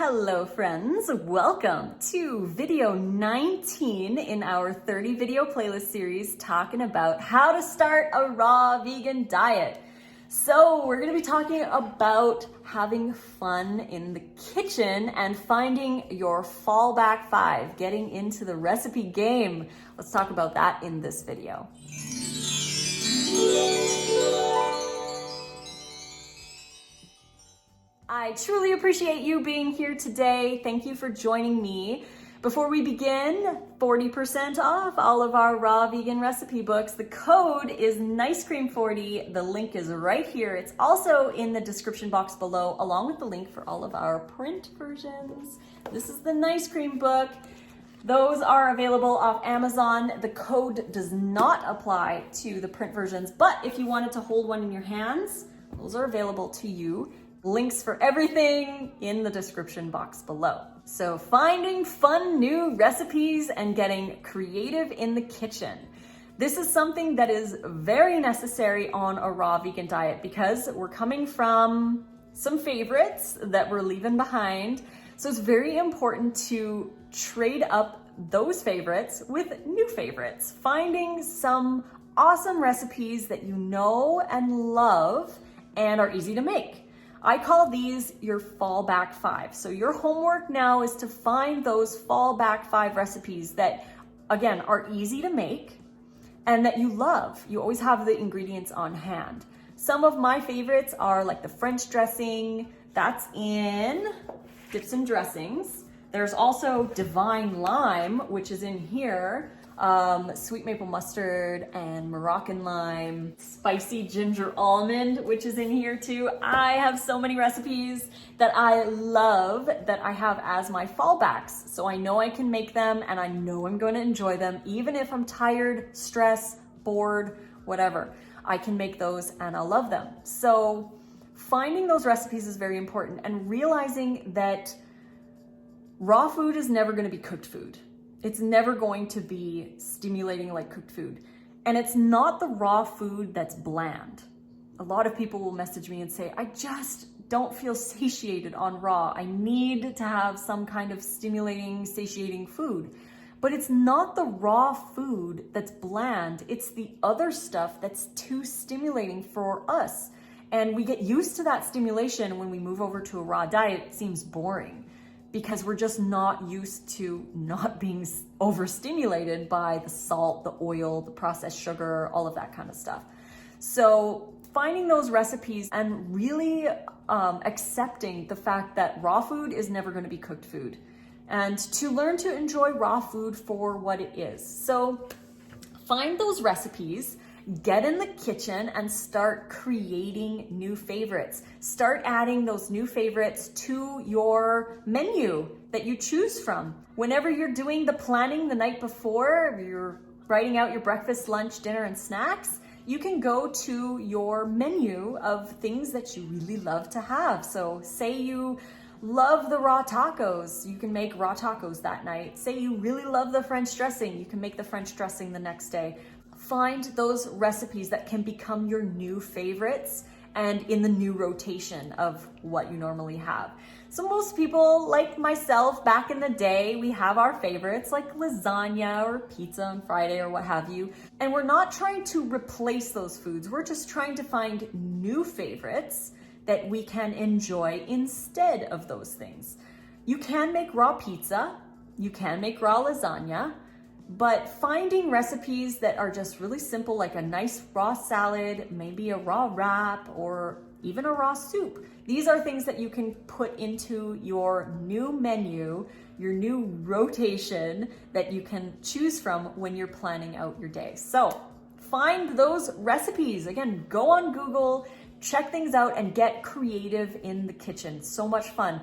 Hello friends, welcome to video 19 in our 30 video playlist series talking about how to start a raw vegan diet. So we're going to be talking about having fun in the kitchen and finding your fallback five, getting into the recipe game. Let's talk about that in this video. I truly appreciate you being here today. Thank you for joining me. Before we begin, 40% off all of our raw vegan recipe books. The code is NiceCream40. The link is right here. It's also in the description box below, along with the link for all of our print versions. This is the Nice Cream book. Those are available off Amazon. The code does not apply to the print versions, but if you wanted to hold one in your hands, those are available to you. Links for everything in the description box below. So finding fun new recipes and getting creative in the kitchen. This is something that is very necessary on a raw vegan diet because we're coming from some favorites that we're leaving behind. So it's very important to trade up those favorites with new favorites. Finding some awesome recipes that you know and love and are easy to make. I call these your fallback five. So your homework now is to find those fallback five recipes that, again, are easy to make and that you love. You always have the ingredients on hand. Some of my favorites are like the French dressing, that's in Dips and Dressings. There's also Divine Lime, which is in here. Sweet maple mustard and Moroccan lime, spicy ginger almond, which is in here too. I have so many recipes that I love that I have as my fallbacks. So I know I can make them and I know I'm going to enjoy them, even if I'm tired, stressed, bored, whatever. I can make those and I'll love them. So finding those recipes is very important and realizing that raw food is never going to be cooked food. It's never going to be stimulating like cooked food. And it's not the raw food that's bland. A lot of people will message me and say, I just don't feel satiated on raw. I need to have some kind of stimulating, satiating food. But it's not the raw food that's bland. It's the other stuff that's too stimulating for us. And we get used to that stimulation when we move over to a raw diet. It seems boring, because we're just not used to not being overstimulated by the salt, the oil, the processed sugar, all of that kind of stuff. So finding those recipes and really accepting the fact that raw food is never going to be cooked food, and to learn to enjoy raw food for what it is. So find those recipes, get in the kitchen and start creating new favorites. Start adding those new favorites to your menu that you choose from. Whenever you're doing the planning the night before, you're writing out your breakfast, lunch, dinner, and snacks, you can go to your menu of things that you really love to have. So say you love the raw tacos, you can make raw tacos that night. Say you really love the French dressing, you can make the French dressing the next day. Find those recipes that can become your new favorites and in the new rotation of what you normally have. So most people, like myself, back in the day, we have our favorites like lasagna or pizza on Friday or what have you. And we're not trying to replace those foods. We're just trying to find new favorites that we can enjoy instead of those things. You can make raw pizza, you can make raw lasagna, but finding recipes that are just really simple, like a nice raw salad, maybe a raw wrap, or even a raw soup. These are things that you can put into your new menu, your new rotation that you can choose from when you're planning out your day. So find those recipes. Again, go on Google, check things out, and get creative in the kitchen. So much fun.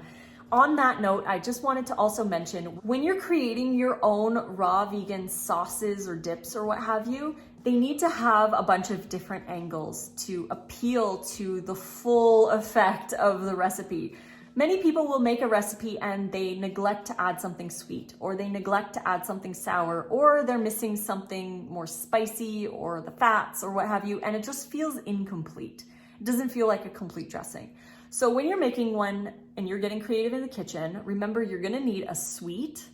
On that note, I just wanted to also mention, when you're creating your own raw vegan sauces or dips or what have you, they need to have a bunch of different angles to appeal to the full effect of the recipe. Many people will make a recipe and they neglect to add something sweet, or they neglect to add something sour, or they're missing something more spicy or the fats or what have you, and it just feels incomplete. It doesn't feel like a complete dressing. So when you're making one and you're getting creative in the kitchen, remember you're gonna need a sweet.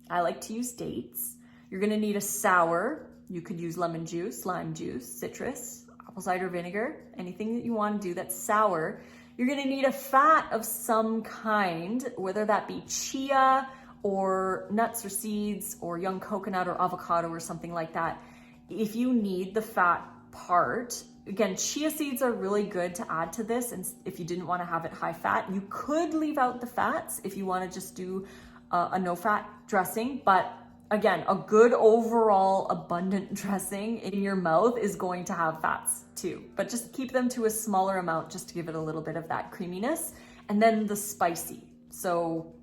I like to use dates. You're gonna need a sour. You could use lemon juice, lime juice, citrus, apple cider vinegar, anything that you wanna do that's sour. You're gonna need a fat of some kind, whether that be chia or nuts or seeds or young coconut or avocado or something like that. If you need the fat part, again, chia seeds are really good to add to this. And if you didn't want to have it high fat, you could leave out the fats if you want to just do a no fat dressing. But again, a good overall abundant dressing in your mouth is going to have fats too, but just keep them to a smaller amount just to give it a little bit of that creaminess. And then the spicy. So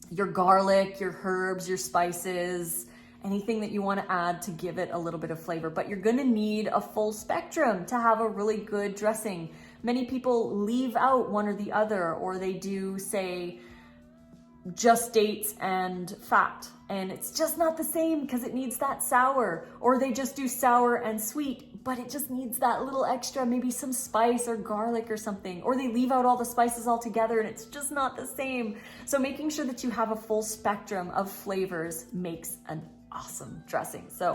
your garlic, your herbs, your spices, anything that you want to add to give it a little bit of flavor, but you're going to need a full spectrum to have a really good dressing. Many people leave out one or the other, or they do say just dates and fat, and it's just not the same because it needs that sour, or they just do sour and sweet, but it just needs that little extra, maybe some spice or garlic or something, or they leave out all the spices altogether and it's just not the same. So making sure that you have a full spectrum of flavors makes an awesome dressing. So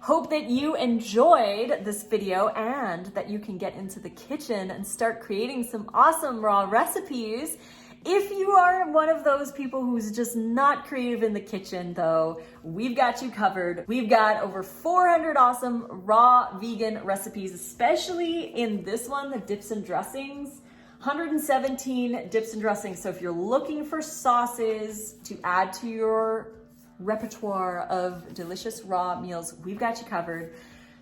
hope that you enjoyed this video and that you can get into the kitchen and start creating some awesome raw recipes. If you are one of those people who's just not creative in the kitchen though, we've got you covered. We've got over 400 awesome raw vegan recipes, especially in this one, the dips and dressings. 117 dips and dressings. So if you're looking for sauces to add to your repertoire of delicious raw meals, we've got you covered.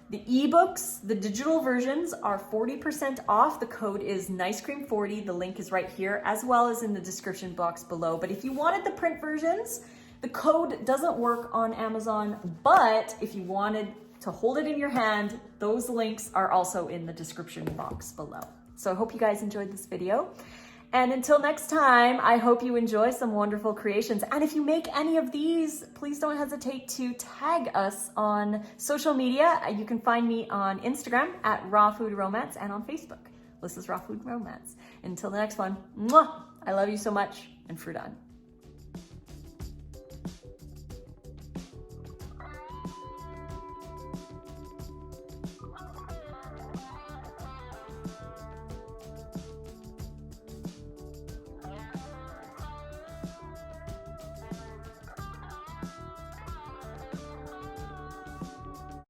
The ebooks, the digital versions, are 40% off. The code is NiceCream40. The link is right here, as well as in the description box below. But if you wanted the print versions, the code doesn't work on Amazon, but if you wanted to hold it in your hand, those links are also in the description box below. So I hope you guys enjoyed this video. And until next time, I hope you enjoy some wonderful creations. And if you make any of these, please don't hesitate to tag us on social media. You can find me on Instagram at Raw Food Romance and on Facebook, Lissa's Raw Food Romance. Until the next one, mwah, I love you so much, and fruit on.